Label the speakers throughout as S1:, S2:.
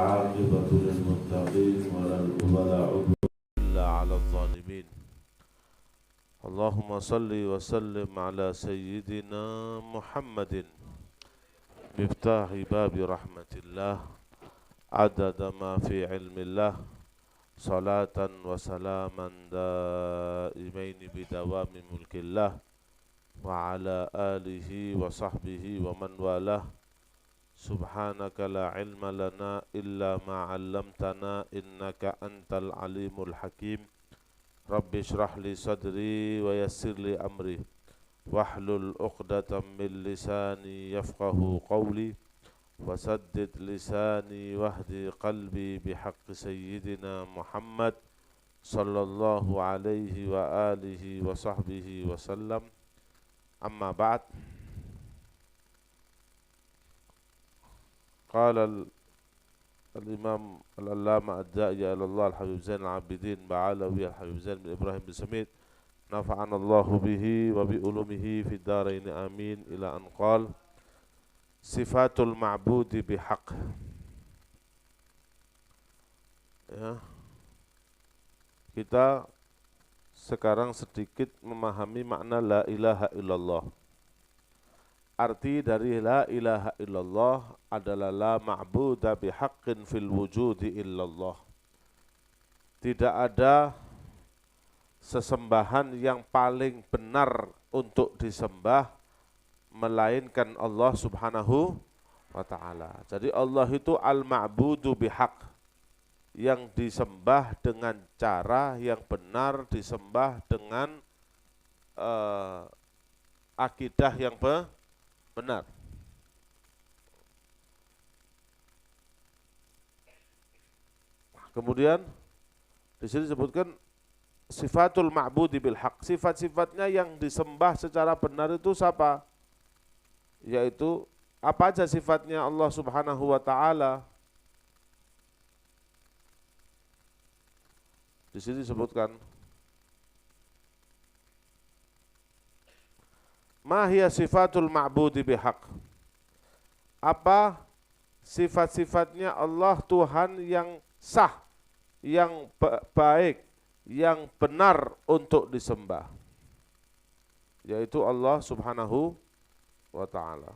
S1: والعاقبة للمتقين ولا عدوان إلا على الظالمين. اللهم صل وسلم على سيدنا محمد مفتاح باب رحمة الله عدد ما في علم الله صلاة وسلاما دائمين بدوام ملك الله وعلى آله وصحبه ومن والاه. Subhanaka la ilma lana illa ma 'allamtana innaka antal alimul hakim. Rabbi shrah li sadri wa yassir li amri wahlul 'uqdatam min lisani yafqahu qawli wasaddid lisani wahdi qalbi bihaqqi sayyidina Muhammad sallallahu alaihi wa alihi wa sahbihi wa sallam. Amma ba'd. Qala al-Imam al-Allama ad-Da'i ila Allah al-Habib Zain al-Abidin Ba'alawi al-Habib Zain bin Ibrahim bin Samit nafa'ana Allahu bihi wa bi ulumihi fid dharain amin ila an qala sifatul ma'budi bihaq. Ya. Kita sekarang sedikit memahami makna la ilaha illallah. Arti dari la ilaha illallah adalah la ma'buda bihaqqin fil wujudi illallah. Tidak ada sesembahan yang paling benar untuk disembah melainkan Allah Subhanahu wa ta'ala. Jadi Allah itu al-ma'budu bihaq, yang disembah dengan cara yang benar, disembah dengan akidah yang benar. Kemudian di sini disebutkan sifatul ma'budi bil haq. Sifat-sifatnya yang disembah secara benar itu siapa? Yaitu apa aja sifatnya Allah Subhanahu wa ta'ala? Di sini disebutkan ma hiya sifatul ma'budi bihaq. Apa sifat-sifatnya Allah Tuhan yang sah, yang baik, yang benar untuk disembah, yaitu Allah Subhanahu wa ta'ala.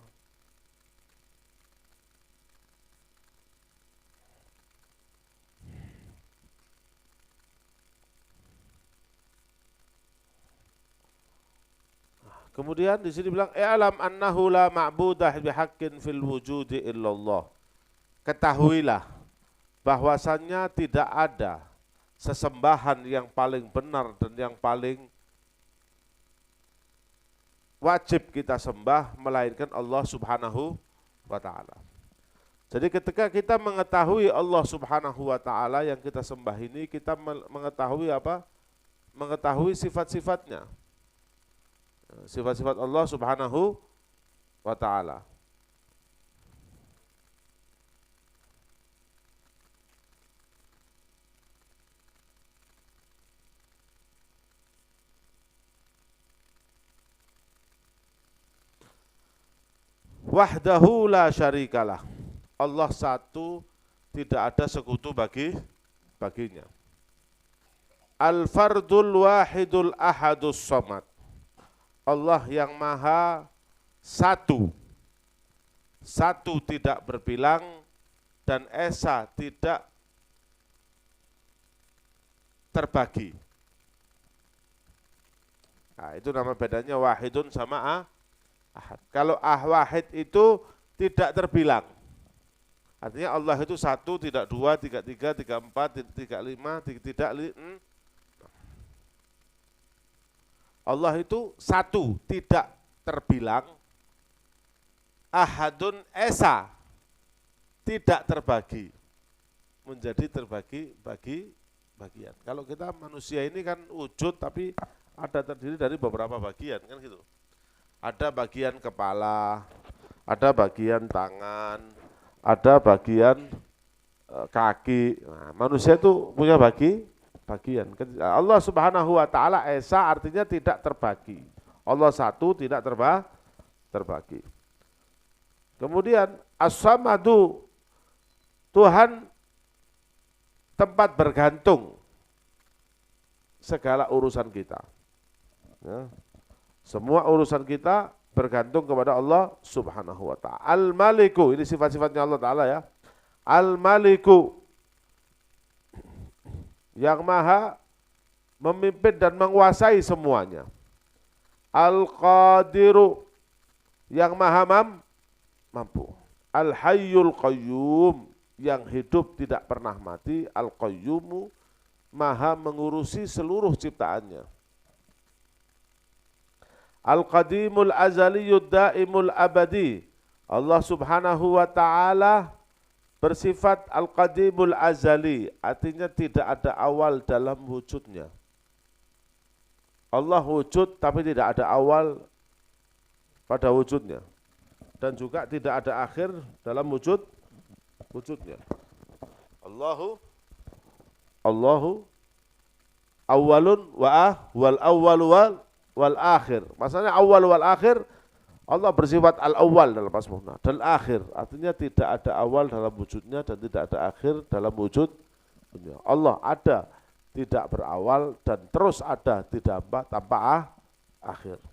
S1: Kemudian di sini bilang i'lam annahu la ma'budah bihaqqin fil wujudi illallah. Ketahuilah bahwasannya tidak ada sesembahan yang paling benar dan yang paling wajib kita sembah melainkan Allah Subhanahu wa ta'ala. Jadi ketika kita mengetahui Allah Subhanahu wa ta'ala yang kita sembah ini, kita mengetahui apa? Mengetahui sifat-sifatnya. Sifat-sifat Allah Subhanahu wa ta'ala. Wahdahu la syarikalah. Allah satu, tidak ada sekutu baginya. Al-fardul wahidul ahadus samad. Allah yang maha satu, satu tidak berbilang, dan esa tidak terbagi. Nah, itu nama bedanya wahidun sama ahad. Kalau wahid itu tidak terbilang. Artinya Allah itu satu, tidak dua, tidak tiga, tidak empat, tidak lima, tidak Allah itu satu, tidak terbilang. Ahadun esa, tidak terbagi. Menjadi terbagi bagian. Kalau kita manusia ini kan wujud tapi ada terdiri dari beberapa bagian kan gitu. Ada bagian kepala, ada bagian tangan, ada bagian kaki. Nah, manusia itu punya bagian. Allah Subhanahu wa ta'ala esa artinya tidak terbagi. Allah satu, tidak terbagi. Kemudian as-samadu, Tuhan tempat bergantung segala urusan kita. Ya. Semua urusan kita bergantung kepada Allah Subhanahu wa ta'ala. Al-Maliku, ini sifat-sifatnya Allah Ta'ala ya. Al-Maliku, yang maha memimpin dan menguasai semuanya. Al-Qadiru, yang maha mampu. Al-Hayyul Qayyum, yang hidup tidak pernah mati. Al-Qayyumu, maha mengurusi seluruh ciptaannya. Al-Qadimul Azaliyud Daimul Abadi, Allah Subhanahu wa ta'ala bersifat Al-Qadimul Azali, artinya tidak ada awal dalam wujudnya. Allah wujud tapi tidak ada awal pada wujudnya, dan juga tidak ada akhir dalam wujudnya. Allahu awwalun wal awwalu wal akhir. Maksudnya awal wal akhir, Allah bersifat al-awwal dalam asma'na, dan akhir, artinya tidak ada awal dalam wujudnya dan tidak ada akhir dalam wujudnya. Allah ada, tidak berawal, dan terus ada, tidak tanpa akhir.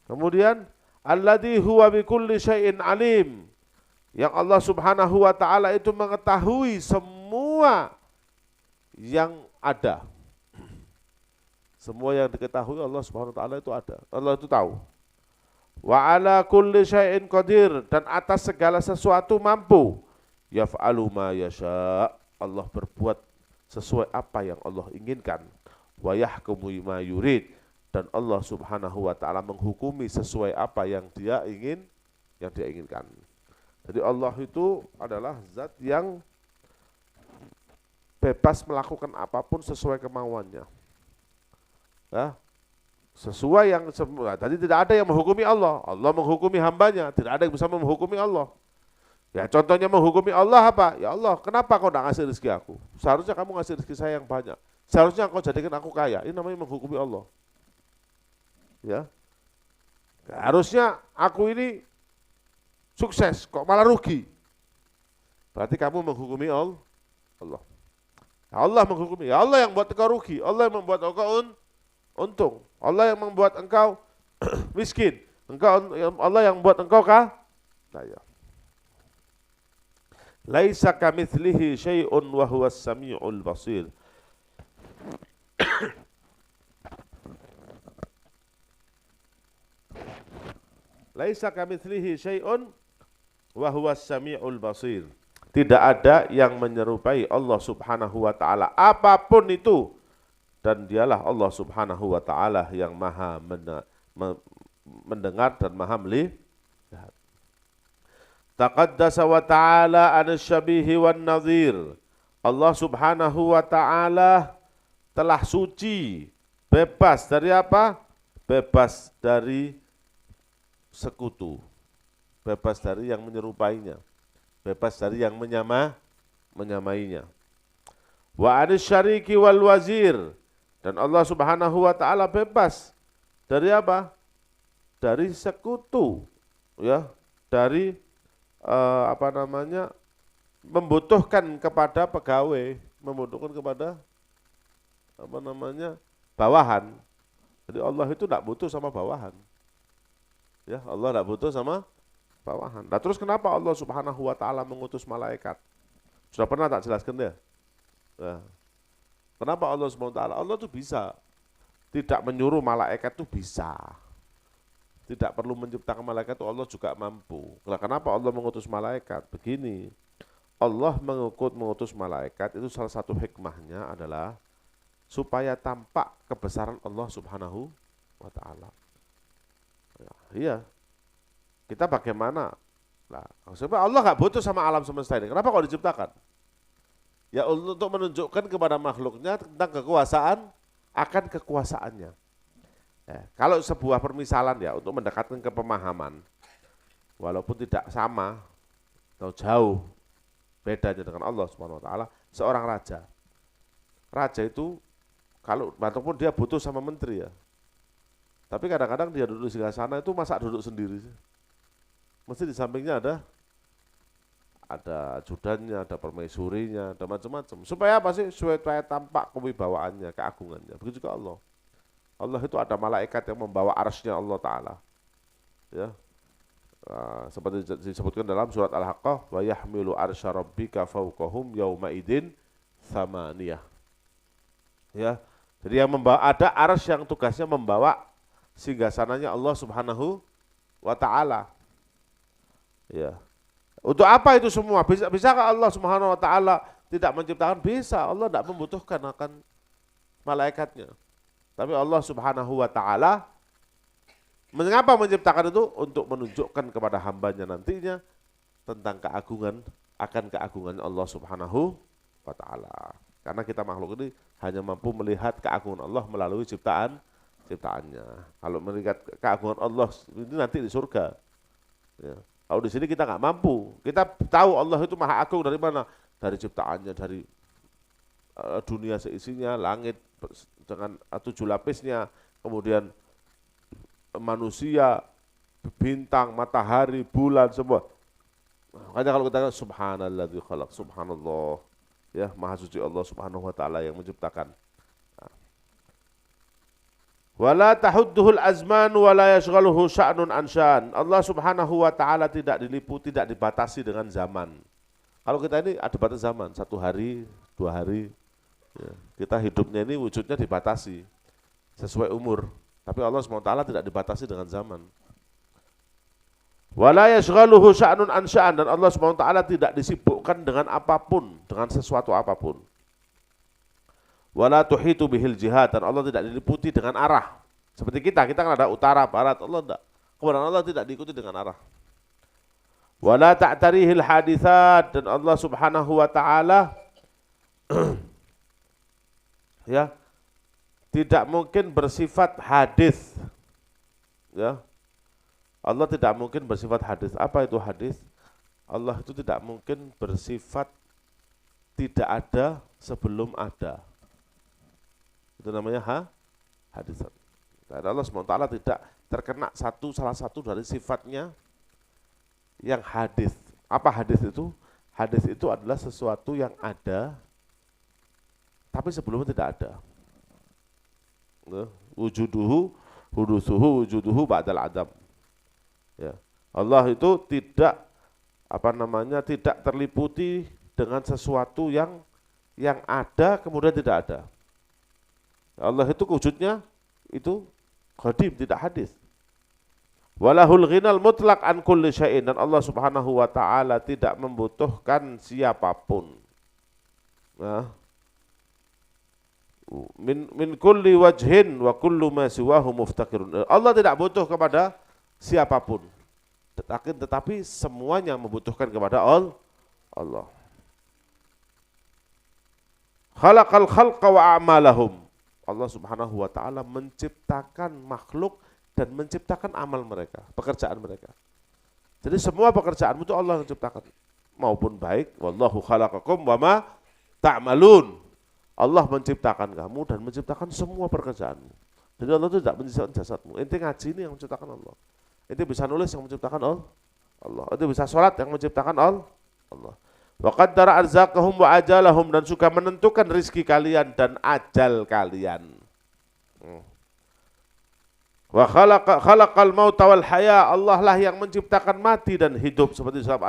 S1: Kemudian alladzi huwa bikulli syai'in alim, yang Allah Subhanahu wa ta'ala itu mengetahui semua yang ada. Semua yang diketahui Allah Subhanahu wa ta'ala itu ada. Allah itu tahu. Wa ala kulli syai'in qadir, dan atas segala sesuatu mampu. Yaf'alu ma yasha', Allah berbuat sesuai apa yang Allah inginkan. Wa yahkumu ma yurid, dan Allah Subhanahu wa ta'ala menghukumi sesuai apa yang Dia inginkan. Jadi Allah itu adalah zat yang bebas melakukan apapun sesuai kemauannya. Ya, sesuai yang semua. Tadi tidak ada yang menghukumi Allah. Allah menghukumi hambanya. Tidak ada yang bisa menghukumi Allah. Ya, contohnya menghukumi Allah apa? Ya Allah, kenapa kau tidak ngasih rezeki aku? Seharusnya kamu ngasih rezeki saya yang banyak. Seharusnya kau jadikan aku kaya. Ini namanya menghukumi Allah. Ya, harusnya aku ini sukses, kok malah rugi. Berarti kamu menghukumi Allah. Allah menghukumi. Ya Allah yang buat engkau rugi. Allah yang membuat engkau untung. Allah yang membuat engkau miskin. Allah yang membuat engkau kaya. Laisa kamitslihi syai'un wa huwas samiul basir. Laisa kamitslihi syai'un wa huwas samiul basir. Tidak ada yang menyerupai Allah Subhanahu wa ta'ala apapun itu, dan Dialah Allah Subhanahu wa ta'ala yang maha mendengar dan maha melihat. Taqaddasa wa ta'ala anasyabihi wan nadhir. Allah Subhanahu wa ta'ala telah suci, bebas dari apa? Bebas dari sekutu, bebas dari yang menyerupainya, bebas dari yang menyamainya. Wa anisyariki wal wazir, dan Allah Subhanahu wa ta'ala bebas dari apa? Dari sekutu, ya, dari membutuhkan kepada pegawai, membutuhkan kepada bawahan. Jadi Allah itu tidak butuh sama bawahan. Ya, Allah tidak butuh sama bawahan. Nah, terus kenapa Allah Subhanahu wa ta'ala mengutus malaikat? Sudah pernah tak jelaskan ya? Nah, kenapa Allah Subhanahu wa ta'ala? Allah itu bisa. Tidak menyuruh malaikat itu bisa. Tidak perlu menciptakan malaikat itu Allah juga mampu. Nah, kenapa Allah mengutus malaikat? Begini, Allah mengutus malaikat itu salah satu hikmahnya adalah supaya tampak kebesaran Allah Subhanahu wa ta'ala. Ya, iya. Kita bagaimana? Nah, sebab Allah nggak butuh sama alam semesta ini. Kenapa kok diciptakan? Ya untuk menunjukkan kepada makhluknya tentang kekuasaan, akan kekuasaannya. Ya, kalau sebuah permisalan ya untuk mendekatkan ke pemahaman, walaupun tidak sama atau jauh bedanya dengan Allah Subhanahu wa ta'ala, seorang raja. Raja itu kalau ataupun dia butuh sama menteri ya. Tapi kadang-kadang dia duduk di sebelah sana itu masa duduk sendiri sih. Mesti di sampingnya ada ajudannya, ada permaisurinya, ada macam-macam. Supaya apa sih? Supaya tampak kewibawaannya, keagungannya. Begitu juga Allah. Allah itu ada malaikat yang membawa arsy-Nya Allah Ta'ala. Ya. Seperti disebutkan dalam surat Al-Haqqah, wa yahmilu arsya rabbika fawqahum yauma idin tsamaniyah. Ya. Jadi yang membawa ada arsy yang tugasnya membawa singgasananya Allah Subhanahu wa Ta'ala. Ya. Untuk apa itu semua? Bisakah Allah Subhanahu wa Ta'ala tidak menciptakan? Bisa. Allah tidak membutuhkan akan malaikatnya. Tapi Allah Subhanahu wa Ta'ala mengapa menciptakan itu? Untuk menunjukkan kepada hambanya nantinya tentang keagungan Allah Subhanahu wa Ta'ala. Karena kita makhluk ini hanya mampu melihat keagungan Allah melalui ciptaannya. Kalau melihat keagungan Allah ini nanti di surga. Ya. Kalau di sini kita nggak mampu. Kita tahu Allah itu maha agung dari mana? Dari ciptaannya, dari dunia seisinya, langit dengan 7 lapisnya, kemudian manusia, bintang, matahari, bulan, semua. Makanya kalau kita subhanalladzi khalaq, subhanallah, ya maha suci Allah Subhanahu wa Ta'ala yang menciptakan. Wala tahudduhul azman wala yashghaluhu sya'nun ansyan. Allah Subhanahu wa Ta'ala tidak diliputi, tidak dibatasi dengan zaman. Kalau kita ini ada batas zaman, 1 hari, 2 hari. Ya, kita hidupnya ini wujudnya dibatasi sesuai umur. Tapi Allah SWT tidak dibatasi dengan zaman. Wala yashghaluhu sya'nun ansyan, dan Allah SWT tidak disibukkan dengan apapun, dengan sesuatu apapun. Wala tuhitu bihil jihad, dan Allah tidak diliputi dengan arah. Seperti kita kan ada utara, barat, Allah tidak. Kemudian Allah tidak diikuti dengan arah. Wala ta'tarihil hadithat, dan Allah Subhanahu wa Ta'ala ya tidak mungkin bersifat hadis. Ya. Allah tidak mungkin bersifat hadis. Apa itu hadis? Allah itu tidak mungkin bersifat tidak ada sebelum ada. Itu namanya hadis. Karena Allah SWT tidak terkena salah satu dari sifatnya yang hadis. Apa hadis itu? Hadis itu adalah sesuatu yang ada tapi sebelumnya tidak ada. Wujuduhu, hudusuhu, wujuduhu ba'dal adam. Ya. Allah itu tidak tidak terliputi dengan sesuatu yang ada kemudian tidak ada. Allah itu wujudnya itu qadim, tidak hadis. Walahul ghinal mutlaq an kulli syai'in, dan Allah Subhanahu wa Ta'ala tidak membutuhkan siapapun. Nah, min kulli wajhin wa kullu ma siwahu muftaqirun. Allah tidak butuh kepada siapapun. Tetapi semuanya membutuhkan kepada Allah. Khalaqal khalqa wa a'malahum. Allah Subhanahu wa Ta'ala menciptakan makhluk dan menciptakan amal mereka, pekerjaan mereka. Jadi semua pekerjaanmu itu Allah yang ciptakan, maupun baik. Wallahu khalaqakum wa ma ta'malun. Allah menciptakan kamu dan menciptakan semua pekerjaanmu. Jadi Allah itu tidak menciptakan jasadmu. Ente ngaji ini yang menciptakan Allah. Ente bisa nulis yang menciptakan Allah. Ente bisa sholat yang menciptakan Allah. Wa qaddara arzaqahum wa ajalahum, dan suka menentukan rizki kalian dan ajal kalian. Wa khalaqal mauta wal haya, Allah lah yang menciptakan mati dan hidup, seperti surat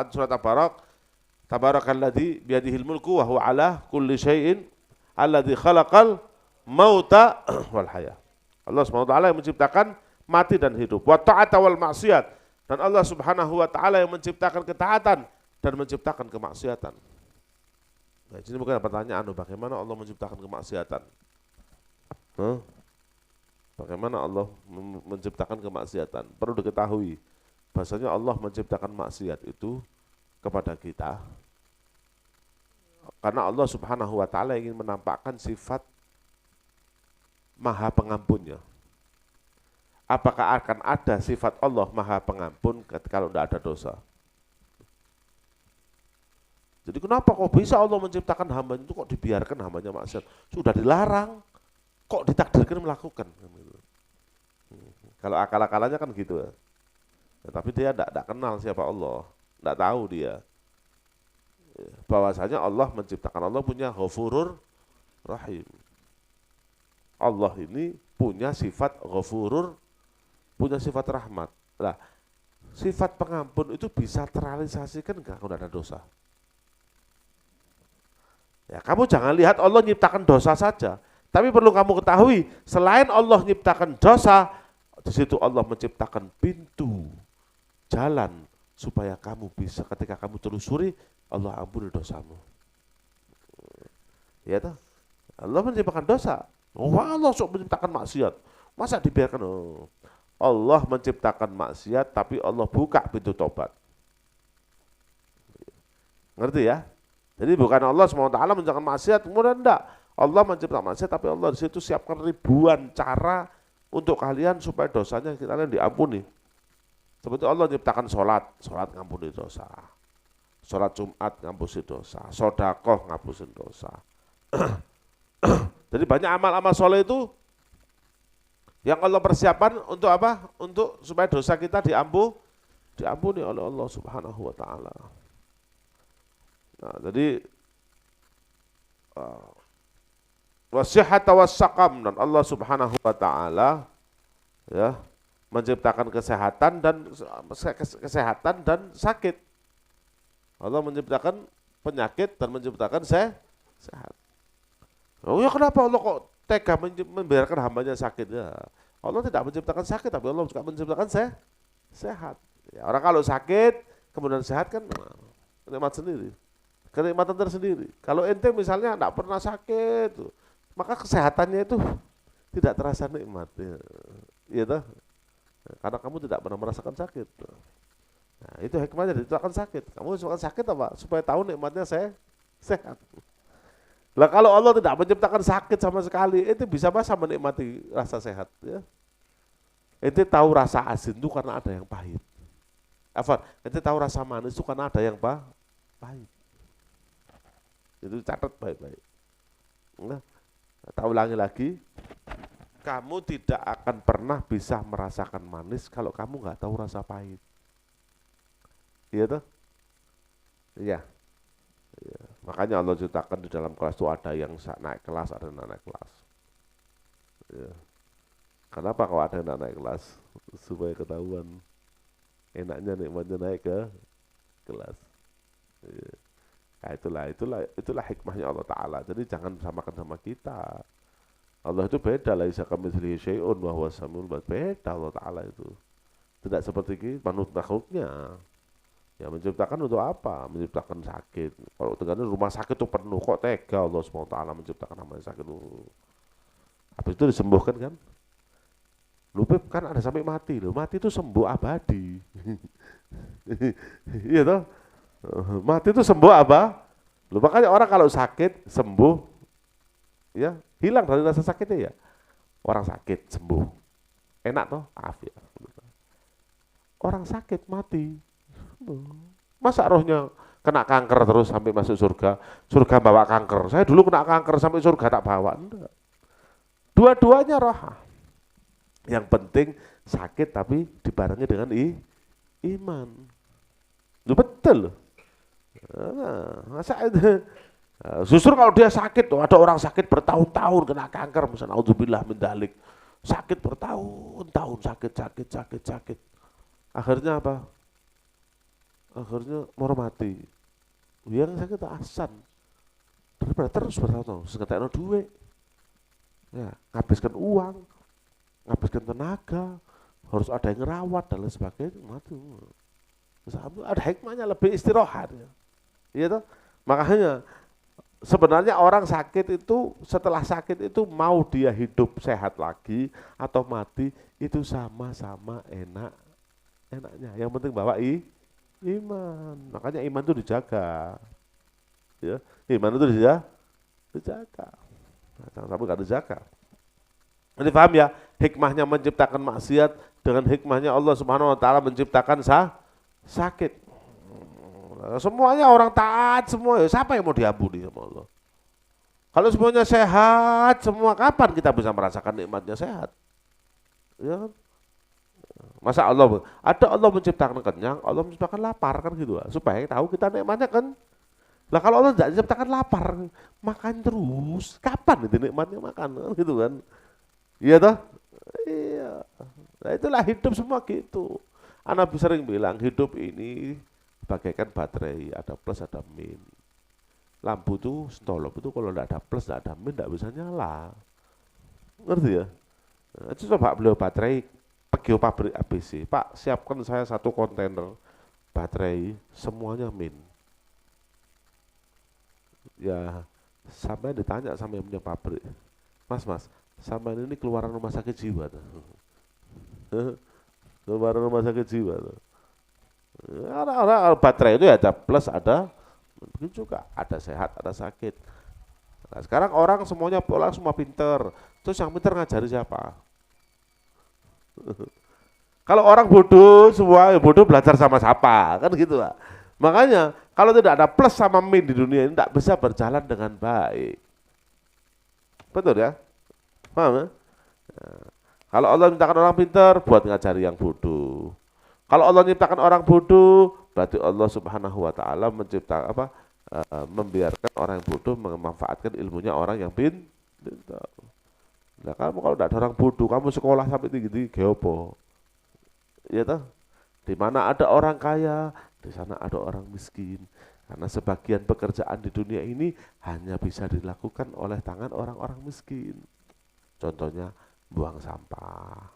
S1: Tabarakalladzi biyadihil mulku wa huwa ala kulli syai'in alladzi khalaqal mauta wal haya. Allah SWT yang menciptakan mati dan hidup. Wa ta'ata wal maksiat, dan Allah Subhanahu wa Ta'ala yang menciptakan ketaatan dan menciptakan kemaksiatan. Nah, ini bukan pertanyaan, bagaimana Allah menciptakan kemaksiatan? Bagaimana Allah menciptakan kemaksiatan? Perlu diketahui, bahasanya Allah menciptakan maksiat itu kepada kita, karena Allah Subhanahu wa Ta'ala ingin menampakkan sifat Maha Pengampunnya. Apakah akan ada sifat Allah Maha Pengampun kalau tidak ada dosa? Jadi kenapa kok bisa Allah menciptakan hambanya itu, kok dibiarkan hambanya maksiat? Sudah dilarang, kok ditakdirkan melakukan? Kalau akal-akalannya kan gitu ya. Tapi dia tidak kenal siapa Allah, tidak tahu dia. bahwasanya Allah menciptakan, Allah punya Ghafurur Rahim. Allah ini punya sifat Ghafurur, punya sifat rahmat. Nah, sifat pengampun itu bisa terrealisasikan enggak kalau ada dosa? Ya, kamu jangan lihat Allah nyiptakan dosa saja, tapi perlu kamu ketahui, selain Allah nyiptakan dosa, di situ Allah menciptakan pintu jalan supaya kamu bisa ketika kamu telusuri, Allah ampuni dosamu. Ya toh? Allah menciptakan dosa. Allah sok menciptakan maksiat. Masa dibiarkan? Oh. Allah menciptakan maksiat, tapi Allah buka pintu tobat. Ngerti ya? Jadi bukan Allah SWT menciptakan maksiat, kemudian enggak. Allah menciptakan maksiat, tapi Allah di situ siapkan ribuan cara untuk kalian supaya dosanya kalian diampuni. Seperti Allah menciptakan sholat ngampuni dosa. Sholat Jumat ngapusin dosa. Sodakoh ngapusin dosa. Jadi banyak amal-amal soleh itu yang Allah persiapkan untuk apa? Untuk supaya dosa kita diampuni oleh Allah Subhanahu wa taala. Nah, jadi wasihata wassaqam, dan Allah Subhanahu wa taala ya menciptakan kesehatan dan sakit. Allah menciptakan penyakit dan menciptakan sehat. Oh ya, kenapa Allah kok tega membiarkan hambanya sakit? Ya, Allah tidak menciptakan sakit, tapi Allah juga menciptakan sehat. Ya, orang kalau sakit kemudian sehat kan nikmat sendiri, kenikmatan tersendiri. Kalau ente misalnya tidak pernah sakit, maka kesehatannya itu tidak terasa nikmat. Ya toh? Karena kamu tidak pernah merasakan sakit. Nah, itu hikmahnya diciptakan sakit. Kamu ciptakan sakit apa? Supaya tahu nikmatnya sehat. Lah kalau Allah tidak menciptakan sakit sama sekali, itu bisa masa menikmati rasa sehat ya. Ente tahu rasa asin itu karena ada yang pahit. Ente tahu rasa manis itu karena ada yang pahit. Itu catat baik-baik. Nah, tak ulangi lagi. Kamu tidak akan pernah bisa merasakan manis kalau kamu nggak tahu rasa pahit. Iya toh? Iya. Ya. Makanya Allah ciptakan di dalam kelas itu ada yang naik kelas, ada yang naik kelas. Ya. Kenapa kalau ada yang naik kelas? Supaya ketahuan enaknya nikmatnya naik ke kelas. Ya. Nah, itulah hikmahnya Allah Ta'ala. Jadi jangan samakan sama kita. Allah itu beda, laisa kamitslihi syai'un wa huwas samiul basir. Beda Allah Ta'ala itu. Tidak seperti kita, makhluknya. Ya menciptakan untuk apa? Menciptakan sakit. Kalau tegaknya rumah sakit itu penuh, kok tega Allah SWT menciptakan namanya sakit itu. Habis itu disembuhkan kan? Lupa kan ada sampai mati loh. Mati itu sembuh abadi. Iya toh? Mati itu sembuh apa? Loh, makanya orang kalau sakit sembuh, ya hilang dari rasa sakitnya ya. Orang sakit sembuh, enak toh? Afia. Orang sakit mati. Masa rohnya kena kanker terus sampai masuk surga? Surga bawa kanker. Saya dulu kena kanker sampai surga tak bawa. Enggak. Dua-duanya roh. Yang penting sakit tapi dibarengi dengan iman. Itu betul. Nah, masa itu justru kalau dia sakit, ada orang sakit bertahun-tahun kena kanker, misalnya auzubillah min dzalik. Sakit bertahun-tahun, sakit. Akhirnya apa? Akhirnya mau mati. Yang sakit asan. Daripada terus bertahun-tahun, seketekno duit. Ya, nghabiskan uang, nghabiskan tenaga, harus ada yang ngerawat dan lain sebagainya, mati. Ada hikmahnya, lebih istirahat ya. Iya toh? Makanya sebenarnya orang sakit itu setelah sakit itu mau dia hidup sehat lagi atau mati itu sama-sama enaknya. Yang penting bawa iman. Makanya iman itu dijaga. Ya, iman itu dijaga. Nah, jangan sampai nggak dijaga. Ini paham ya? Hikmahnya menciptakan maksiat dengan hikmahnya Allah Subhanahu wa taala menciptakan sakit. Semuanya orang taat semua, ya siapa yang mau diampuni sama Allah? Kalau semuanya sehat, semua kapan kita bisa merasakan nikmatnya sehat? Ya kan? Masa Allah menciptakan kenyang, Allah menciptakan lapar kan gitu, supaya tahu kita nikmatnya kan Lah kalau Allah tidak diciptakan lapar, makan terus, kapan itu nikmatnya makan gitu kan? Iya toh? Iya. Nah itulah hidup semua gitu. Anak sering bilang hidup ini bagaikan baterai, ada plus ada min. Lampu tuh stolop itu kalau tidak ada plus, tidak ada min, tidak bisa nyala. Ngerti ya? Nah, itu coba beliau baterai, pergi ke pabrik ABC. Pak, siapkan saya 1 kontainer baterai, semuanya min. Ya, sampai ditanya sama yang punya pabrik, mas, sampai ini keluaran rumah sakit jiwa tuh. Keluaran rumah sakit jiwa tuh. Orang baterai itu ya ada plus, ada begitu juga, ada sehat, ada sakit. Nah, sekarang orang semuanya pola semua pinter. Terus yang pinter ngajari siapa? Kalau orang bodoh semua, ya bodoh belajar sama siapa? Kan gitu lah. Makanya kalau tidak ada plus sama min di dunia ini tidak bisa berjalan dengan baik. Betul ya? Paham ya? Nah, kalau Allah menciptakan orang pinter buat ngajari yang bodoh. Kalau Allah menciptakan orang bodoh, berarti Allah Subhanahu wa taala menciptakan apa? Membiarkan orang yang bodoh memanfaatkan ilmunya orang yang pintar. Nah, kamu kalau tidak ada orang bodoh, kamu sekolah sampai tinggi-tinggi geopo. Ya toh? Di mana ada orang kaya, di sana ada orang miskin. Karena sebagian pekerjaan di dunia ini hanya bisa dilakukan oleh tangan orang-orang miskin. Contohnya buang sampah.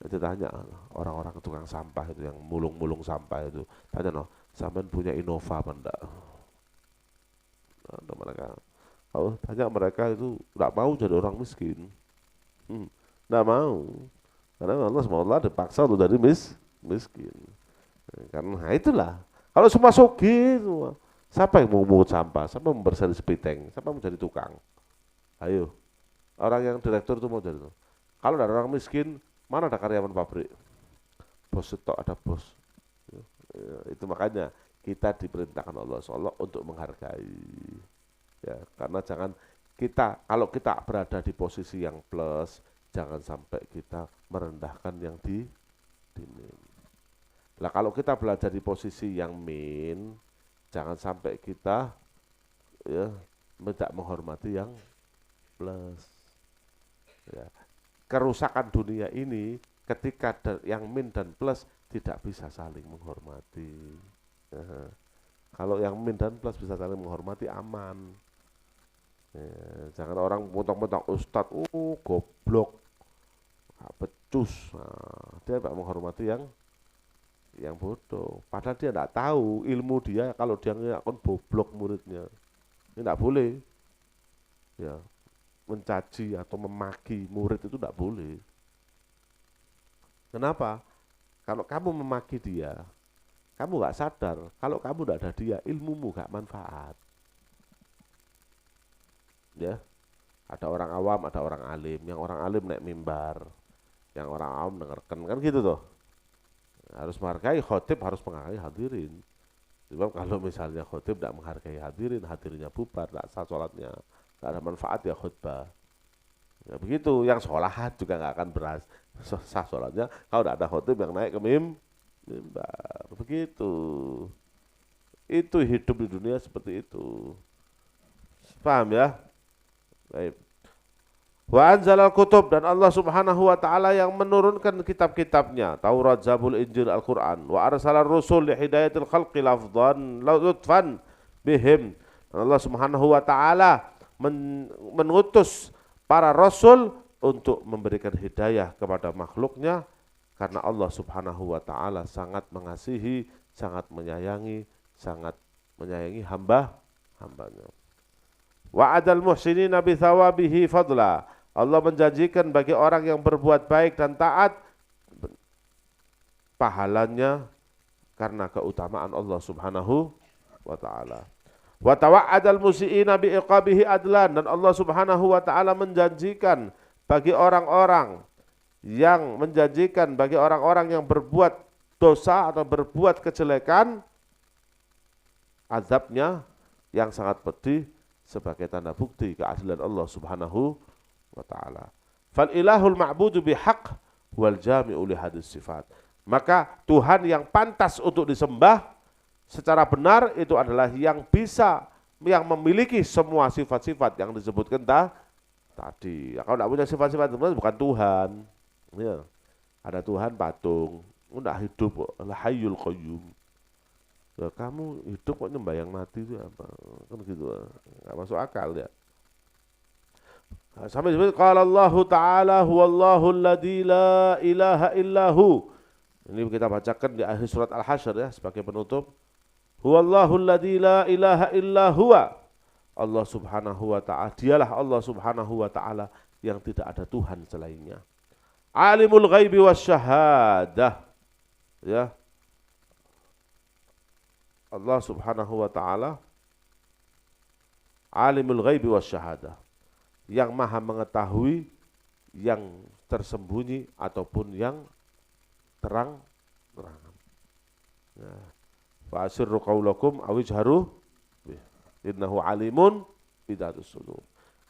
S1: Itu tanya orang-orang tukang sampah itu yang mulung-mulung sampah itu. Tanya no, sampean punya Innova apa enggak? Nah, mereka, kalau tanya mereka itu enggak mau jadi orang miskin. Enggak mau. Karena Allah SWT dipaksa untuk dari miskin. Karena itulah. Kalau semua sugih semua, siapa yang mau mungut sampah? Siapa yang membersih sepiteng? Siapa yang mau jadi tukang? Ayo. Orang yang direktur itu mau jadi itu. Kalau ada orang miskin, mana ada karyawan pabrik? Bos itu ada bos. Itu makanya kita diperintahkan Allah SWT untuk menghargai. Ya, karena jangan kita, kalau kita berada di posisi yang plus, jangan sampai kita merendahkan yang di min. Nah kalau kita belajar di posisi yang min, jangan sampai kita ya tidak menghormati yang plus. Ya. Kerusakan dunia ini ketika yang min dan plus tidak bisa saling menghormati. Ya. Kalau yang min dan plus bisa saling menghormati, aman. Ya. Jangan orang potong-potong ustad, goblok, becus. Nah, dia tidak menghormati yang bodoh. Padahal dia tidak tahu ilmu dia, kalau dia akan boblok muridnya. Ini tidak boleh. Ya, mencaci atau memaki murid itu tidak boleh. Kenapa? Kalau kamu memaki dia, kamu nggak sadar. Kalau kamu tidak ada dia, ilmumu nggak manfaat. Ya, ada orang awam, ada orang alim. Yang orang alim naik mimbar, yang orang awam dengarkan, kan gitu tuh. Harus menghargai khotib, harus menghargai hadirin. Sebab kalau misalnya khotib tidak menghargai hadirin, hadirnya bubar, tidak sah sholatnya, tidak ada manfaat ya khutbah. Ya begitu, yang sholahat juga nggak akan sah sholatnya kalau tidak ada khotib yang naik ke mimbar. Begitu. Itu hidup di dunia seperti itu. Paham ya? Baik. Wa anzalal kutub, dan Allah Subhanahu wa taala yang menurunkan kitab-kitabnya, Taurat, Zabur, Injil, Al-Qur'an. Wa arsalar rusul li hidayatil khalqi lafdhan lutfan bihim. Dan Allah Subhanahu wa taala mengutus para rasul untuk memberikan hidayah kepada makhluknya, karena Allah Subhanahu wa taala sangat mengasihi, sangat menyayangi hamba-hambanya. Wa'adal muhsinina bi thawabihi fadla. Allah menjanjikan bagi orang yang berbuat baik dan taat pahalanya karena keutamaan Allah Subhanahu wa taala. Wa tawa'adal musiiina bi iqabihi adlan, dan Allah Subhanahu wa taala menjanjikan bagi orang-orang yang berbuat dosa atau berbuat kejelekan, azabnya yang sangat pedih sebagai tanda bukti keadilan Allah Subhanahu wa taala. Fal ilahul ma'budu bihaq wal jami'u li hadis sifat. Maka Tuhan yang pantas untuk disembah secara benar itu adalah yang bisa yang memiliki semua sifat-sifat yang disebutkan tadi. Ya, kalau tidak punya sifat-sifat itu bukan Tuhan. Ya. Ada Tuhan patung, enggak hidup, Al-Hayyul Qayyum. Ya, kamu hidup kok nyembah yang mati itu apa? Kan gitu, nggak masuk akal ya. Nah, sampai disebut qala Allah Ta'ala huwallahu alladzi la ilaha illahu. Ini kita bacakan di akhir surat Al-Hasyr ya sebagai penutup. Huwallahu alladzi la ilaha illa huwa. Allah Subhanahu wa taala, dialah Allah Subhanahu wa taala yang tidak ada Tuhan selainnya. Alimul ghaibi wasyahadah. Ya. Allah Subhanahu wa taala alimul ghaibi wasyahadah. Yang maha mengetahui yang tersembunyi ataupun yang terang-terangan. Ya. Fa asirru qaulakum aw ijharu innahu alimun bidatus sudur.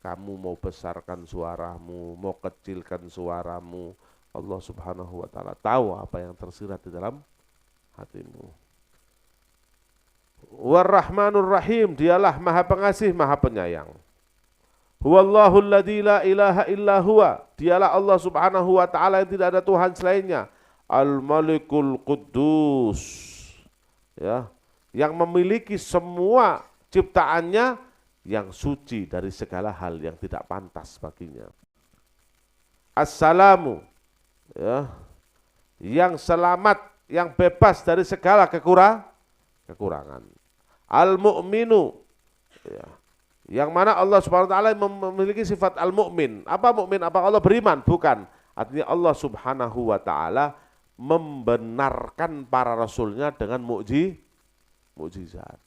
S1: Kamu mau besarkan suaramu, mau kecilkan suaramu, Allah Subhanahu wa taala tahu apa yang tersirat di dalam hatimu. War-Rahmanur Rahim, dialah Maha Pengasih, Maha Penyayang. Huwallahu alladzi la ilaha illa huwa, dialah Allah Subhanahu wa taala yang tidak ada Tuhan selainnya. Al-Malikul Quddus. Ya, yang memiliki semua ciptaannya yang suci dari segala hal yang tidak pantas baginya. Assalamu, ya, yang selamat, yang bebas dari segala kekurangan. Al-Mu'minu, ya, yang mana Allah Subhanahu wa taala memiliki sifat al-mu'min. Apa mukmin? Apa Allah beriman? Bukan. Artinya Allah Subhanahu wa taala membenarkan para rasulnya dengan mukjizat.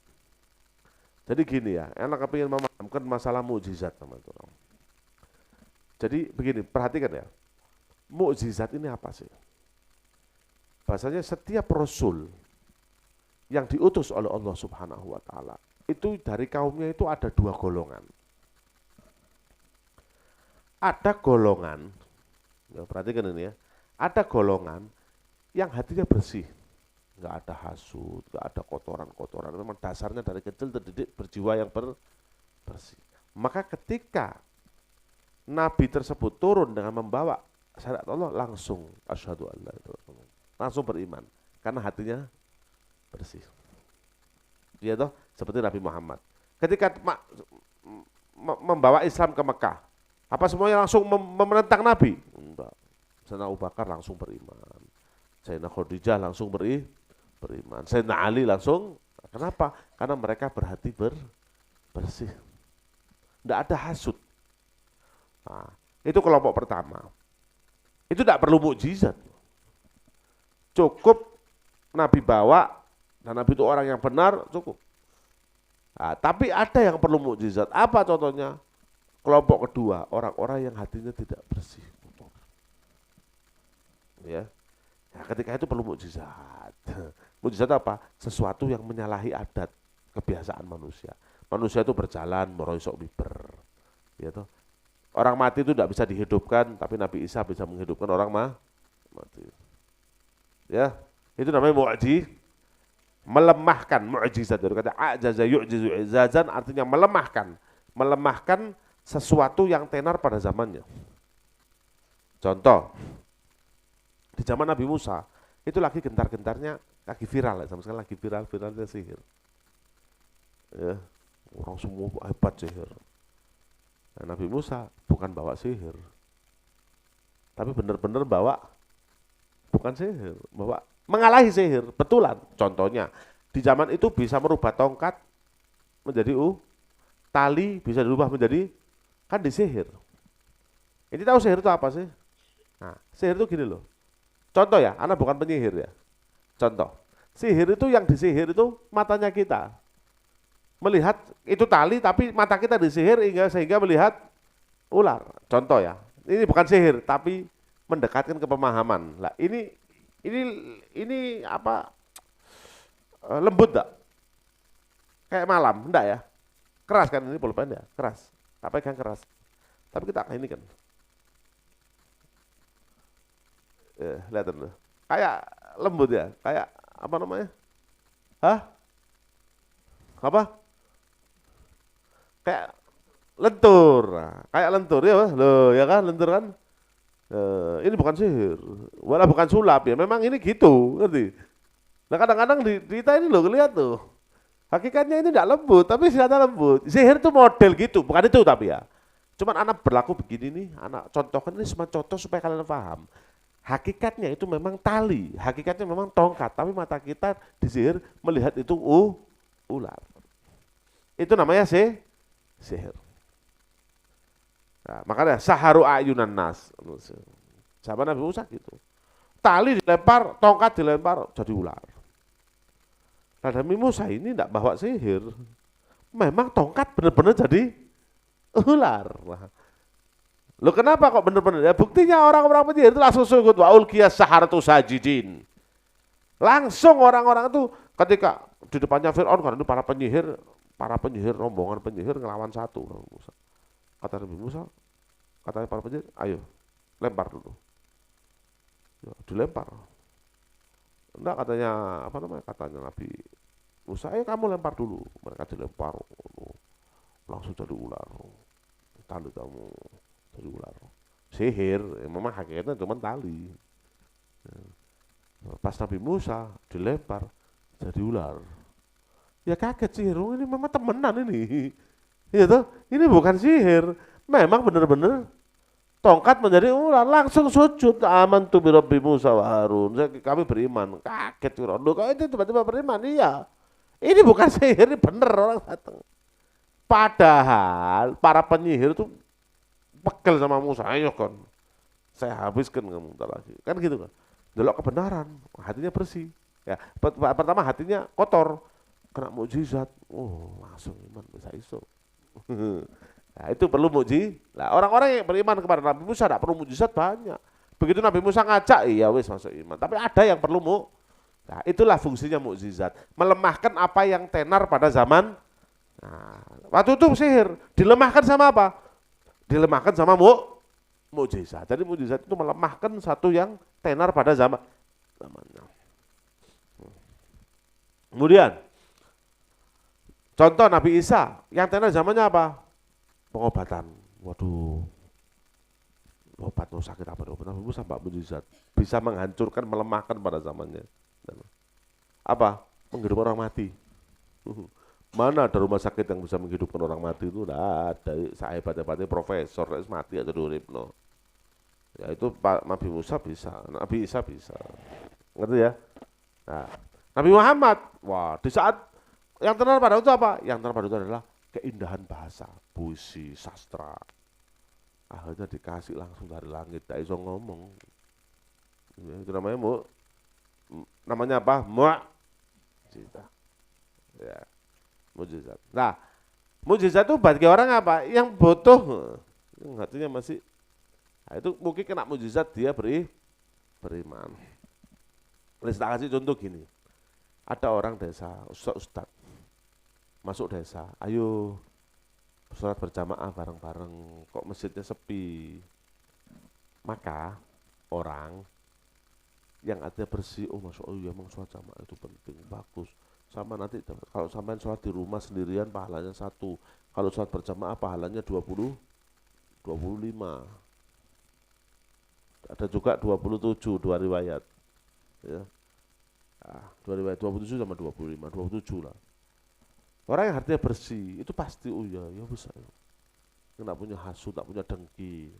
S1: Jadi gini ya, enak kepingin memahamkan masalah mukjizat teman-teman. Jadi begini, perhatikan ya. Mukjizat ini apa sih? Bahasanya setiap rasul yang diutus oleh Allah Subhanahu wa taala itu dari kaumnya itu ada dua golongan. Ada golongan, ya perhatikan ini ya, ada golongan yang hatinya bersih, nggak ada hasut, nggak ada kotoran-kotoran. Memang dasarnya dari kecil terdidik berjiwa yang bersih. Maka ketika Nabi tersebut turun dengan membawa syariat Allah, langsung asyhadu an la ilaha illallah, langsung beriman karena hatinya bersih. Dia toh seperti Nabi Muhammad. Ketika membawa Islam ke Mekah, apa semuanya langsung menentang Nabi? Enggak. Sayyidina Abu Bakar langsung beriman. Sayyidina Khadijah langsung beriman. Sayyidina Ali langsung. Kenapa? Karena mereka berhati bersih. Tidak ada hasut. Nah, itu kelompok pertama. Itu tidak perlu mukjizat. Cukup Nabi bawa, dan Nabi itu orang yang benar, cukup. Nah, tapi ada yang perlu mukjizat. Apa contohnya? Kelompok kedua, orang-orang yang hatinya tidak bersih. Ya. Ya, ketika itu perlu mukjizat. Mukjizat apa? Sesuatu yang menyalahi adat, kebiasaan manusia. Manusia itu berjalan, meroysok miber. Ya toh. Orang mati itu tidak bisa dihidupkan, tapi Nabi Isa bisa menghidupkan orang mati. Ya, itu namanya melemahkan, mukjizat. Dari kata ajaza yu'jizu izazan artinya melemahkan sesuatu yang tenar pada zamannya. Contoh, di zaman Nabi Musa itu lagi gentar-gentarnya, lagi viral, sama sekali lagi viralnya sihir. Ya, orang semua hebat sihir. Nah, Nabi Musa bukan bawa sihir, tapi benar-benar bawa bukan sihir, bawa mengalahi sihir, betulan. Contohnya, di zaman itu bisa merubah tongkat menjadi tali bisa dirubah menjadi, kan disihir. Ini tahu sihir itu apa sih? Nah, sihir itu gini loh. Contoh ya, anak bukan penyihir ya. Contoh, sihir itu yang disihir itu matanya kita. Melihat itu tali tapi mata kita disihir sehingga melihat ular. Contoh ya, ini bukan sihir tapi mendekatkan ke pemahaman. Lah ini apa? Lembut enggak? Kayak malam, enggak ya? Keras kan ini pulpen ya, keras. Tak pegang keras. Tapi kita ini kan. Lihat dulu. Kayak lembut ya, kayak apa namanya? Hah? Apa? kayak lentur. Nah, kayak lentur ya, loh ya kan lentur kan. Ini bukan sihir, walau bukan sulap ya. Memang ini gitu, ngerti? Nah kadang-kadang di kita ini loh lihat tuh, hakikatnya ini tidak lembut, tapi ternyata lembut. Sihir itu model gitu, bukan itu tapi ya. Cuman anak berlaku begini nih, anak contohkan ini cuma contoh supaya kalian paham. Hakikatnya itu memang tali, hakikatnya memang tongkat, tapi mata kita di sihir melihat itu ular. Itu namanya sihir. Nah, makanya saharu ayunan nas. Zaman Nabi Musa gitu. Tali dilempar, tongkat dilempar, jadi ular. Nah, Nabi Musa ini tidak bawa sihir. Memang tongkat benar-benar jadi ular. Nah, lo kenapa kok benar-benar? Ya buktinya orang-orang penyihir itu langsung sujud wa ulqiyas saharatu sajidin. Langsung orang-orang itu ketika di depannya Fir'aun karena itu para penyihir rombongan penyihir ngelawan satu. Kata Nabi Musa, katanya para penyihir, ayo lempar dulu. Ya, dilempar. Enggak katanya apa namanya? Katanya Nabi Musa, ayo kamu lempar dulu. Mereka dilempar, langsung jadi ular. Tali kamu jadi ular. Sihir, memang hakikatnya cuma tali. Pas Nabi Musa dilempar jadi ular. Ya kaget sihir, ini memang temenan ini. Iya tuh, ini bukan sihir. Memang benar-benar tongkat menjadi ular, langsung sujud. Amantu bi Rabbi Musa wa Harun. Kami beriman. Kaget Firaun. Loh, kok itu tiba-tiba beriman? Iya. Ini bukan sihir, ini bener orang datang. Padahal para penyihir itu pegel sama Musa. Ayo kan, saya habiskan kamu lagi. Kan gitu kan. Delok kebenaran, hatinya bersih. Ya, pertama hatinya kotor, kena mukjizat. Oh, langsung iman bisa iso. Nah, itu perlu mukjizat. Nah, orang-orang yang beriman kepada Nabi Musa tidak perlu mukjizat banyak. Begitu Nabi Musa ngajak, iya wis masuk iman. Tapi ada yang perlu Nah, itulah fungsinya mukjizat. Melemahkan apa yang tenar pada zaman. Nah, waktu itu sihir dilemahkan sama apa? Dilemahkan sama mukjizat. Jadi mukjizat itu melemahkan satu yang tenar pada zamannya. Kemudian contoh Nabi Isa, yang tenar zamannya apa? Pengobatan. Waduh, obat no sakit apa? Nabi Musa Mbak mujizat bisa menghancurkan, melemahkan pada zamannya. Apa? Menghidupkan orang mati. Mana ada rumah sakit yang bisa menghidupkan orang mati itu? Tidak ada. Saya hebat-hebatnya profesor, mati atau diuripno. Ya itu Pak Nabi Musa bisa, Nabi Isa bisa. Ngerti ya? Nah, Nabi Muhammad, wah di saat yang tenar pada itu apa? Yang tenar pada itu adalah keindahan bahasa, puisi, sastra. Akhirnya dikasih langsung dari langit, tak iso ngomong. Itu namanya apa? Mukjizat. Ya, mukjizat. Nah, mukjizat itu bagi orang apa? Yang butuh, yang hatinya masih. Nah, itu mungkin kena mukjizat dia beriman. Saya kasih contoh gini. Ada orang desa, ustaz masuk desa, ayo sholat berjamaah bareng-bareng, kok masjidnya sepi. Maka orang yang hatinya bersih, oh masya Allah ya emang sholat jamaah itu penting, bagus. Sama nanti kalau sampai sholat di rumah sendirian pahalanya 1, kalau sholat berjamaah pahalanya 20, 25. Ada juga 27, 2 riwayat. Ya. Nah, 2 riwayat 27 sama 25, 27 lah. Orang yang hatinya bersih itu pasti oh ya bisa. Nggak punya hasut, tak punya dengki.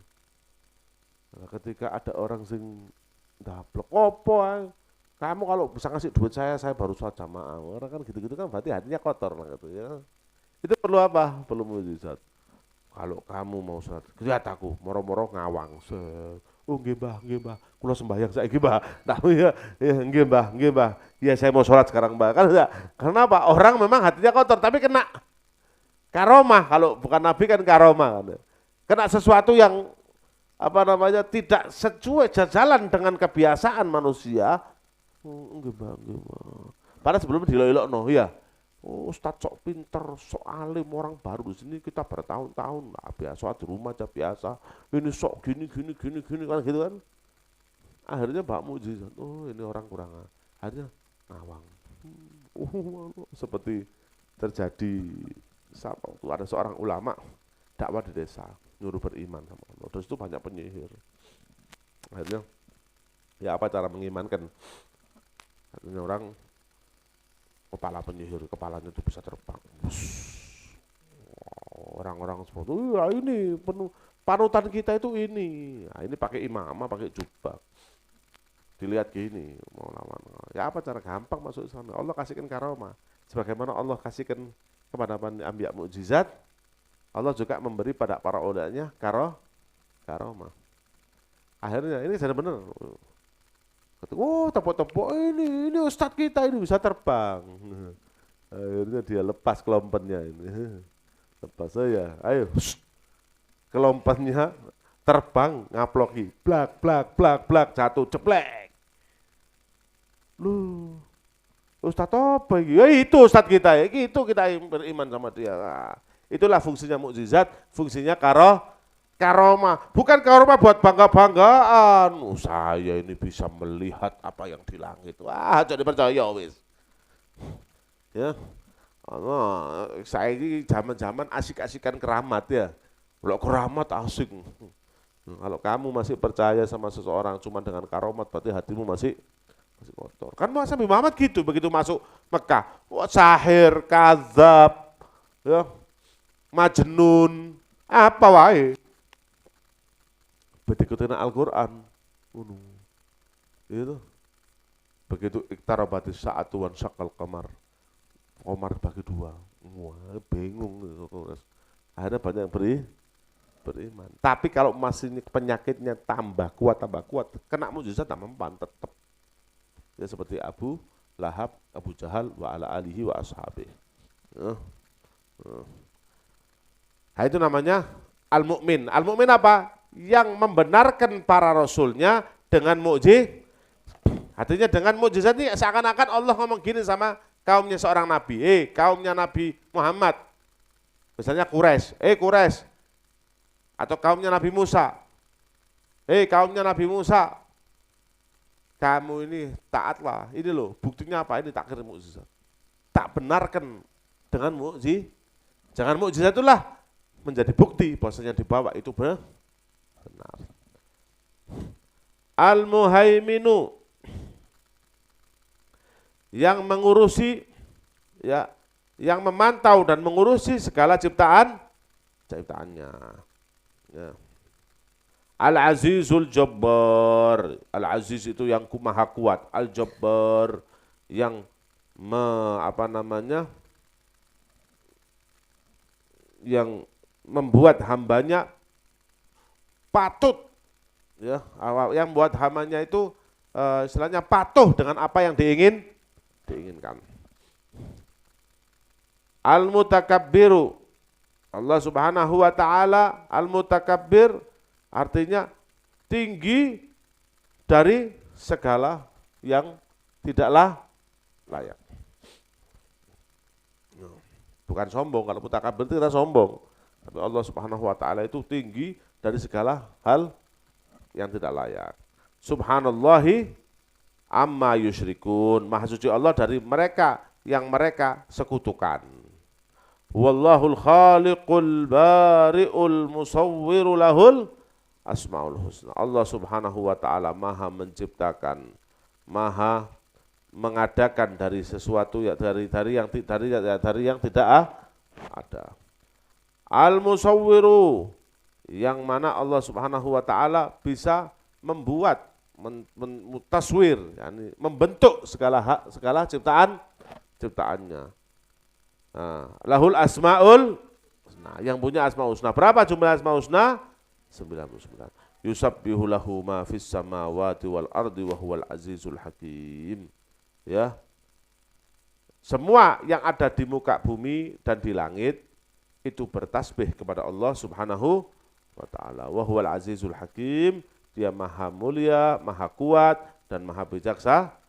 S1: Nah, ketika ada orang sing ndablek opo kamu kalau bisa ngasih duit saya baru sholat jamaah. Orang kan gitu-gitu kan berarti hatinya kotor lah gitu ya. Itu perlu apa? Perlu mujizat. Kalau kamu mau sholat, lihat aku moro-moro ngawang. Oh nggih Mbah, kula sembahyang saiki Mbah. Nah ya nggih Mbah. Ya saya mau sholat sekarang Mbah. Kan enggak. Kenapa? Orang memang hatinya kotor tapi kena karomah. Kalau bukan nabi kan karomah kan. Kena sesuatu yang apa namanya tidak sesuai jalan dengan kebiasaan manusia. Nggih Mbah. Padahal sebelumnya dilolokno ya. Oh, Ustadz sok pinter, sok alim, orang baru di sini kita bertahun-tahun lah biasa di rumah aja biasa. Ini sok gini kan gitu kan. Akhirnya Mbak mujizat. Oh, ini orang kurang. Akhirnya ngawang. Seperti terjadi Waktu ada seorang ulama dakwah di desa, nyuruh beriman sama Allah. Terus itu banyak penyihir. Akhirnya, ya apa cara mengimankan? Akhirnya orang kepala penyihir, kepalanya itu bisa terbang. Orang-orang semua, ya ini penuh panutan kita itu ini. Nah, ini pakai imamah, pakai jubah. Dilihat gini, mau lawan. Ya apa cara gampang masuk Islam? Allah kasihkan karomah. Sebagaimana Allah kasihkan kepada anbiya mukjizat, Allah juga memberi pada para ulama karomah. Akhirnya ini sudah benar. Oh, tepuk-tepuk ini ustadz kita ini bisa terbang. Akhirnya dia lepas kelompennya ini. Lepas saya, ayo. Kelompennya terbang ngaploki. Blak, blak, blak, blak, jatuh ceplek. Lu, ustadz apa ini? Ya itu ustadz kita, ya itu kita beriman sama dia. Nah, itulah fungsinya mukjizat, fungsinya karomah, bukan karomah buat bangga-banggaan. Saya ini bisa melihat apa yang di langit. Wah, jadi percaya wis. Ya. Saya ini zaman-zaman asik-asikan keramat ya. Kalau keramat asik. Kalau kamu masih percaya sama seseorang cuma dengan karomat, berarti hatimu masih kotor. Kan Nabi Muhammad gitu, begitu masuk Mekah, wah, sahir, kadzab, ya, majnun, apa wae. Begitu Al-Quran, itu begitu iktarabatis sa'atu wan syaqal qamar, Komar bagi dua, wah bingung. Akhirnya banyak yang beriman. Tapi kalau masih penyakitnya tambah kuat, kena mukjizat tak mempan tetap. Ya seperti Abu Lahab, Abu Jahal, wa ala alihi wa ashabihi. Nah, itu namanya al-mu'min. Al-mu'min apa? Yang membenarkan para rasulnya dengan mukjizat. Artinya dengan mukjizat ini seakan-akan Allah ngomong gini sama kaumnya seorang nabi. Kaumnya Nabi Muhammad. Misalnya Quraisy. Quraisy. Atau kaumnya Nabi Musa. Kaumnya Nabi Musa. Kamu ini taatlah. Ini loh, buktinya apa? Ini tak kirim mukjizat. Tak benarkan dengan mukjizat. Jangan mukjizat itulah menjadi bukti bahwasanya dibawa itu benar. Al-Muhaiminu, yang mengurusi, ya, yang memantau dan mengurusi segala ciptaannya. Ya. Al-Azizul Jabbar. Al-Aziz itu yang maha kuat. Al-Jabbar yang yang membuat hambanya patut, ya, yang buat hambanya itu istilahnya patuh dengan apa yang diinginkan. Al-Mutakabbiru, Allah Subhanahu wa taala Al-Mutakabbir, artinya tinggi dari segala yang tidaklah layak. Bukan sombong, kalau mutakabbir itu kita sombong. Tapi Allah Subhanahu wa taala itu tinggi dari segala hal yang tidak layak. Subhanallahi amma yusyrikun. Maha suci Allah dari mereka yang mereka sekutukan. Wallahul khaliqul bari'ul musawwiru lahul asmaul husna. Allah Subhanahu wa taala maha menciptakan, maha mengadakan dari sesuatu ya dari yang tidak ada. Al-Musawwiru, yang mana Allah Subhanahu wa taala bisa membuat taswir, yakni membentuk segala ciptaannya. Nah, lahul asmaul husna, yang punya asmaul husna. Berapa jumlah asmaul husna? 99. Yusabbihu lahu ma fis samawati wal ardi wa huwal azizul hakim. Ya, semua yang ada di muka bumi dan di langit itu bertasbih kepada Allah Subhanahu wa taala. Wa huwal azizul hakim, dia maha mulia, maha kuat dan maha bijaksana.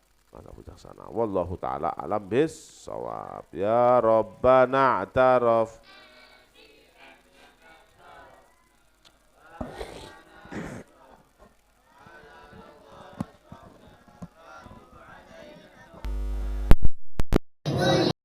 S1: Wallahu taala alam bis shawab. Ya Rabbana a'taraf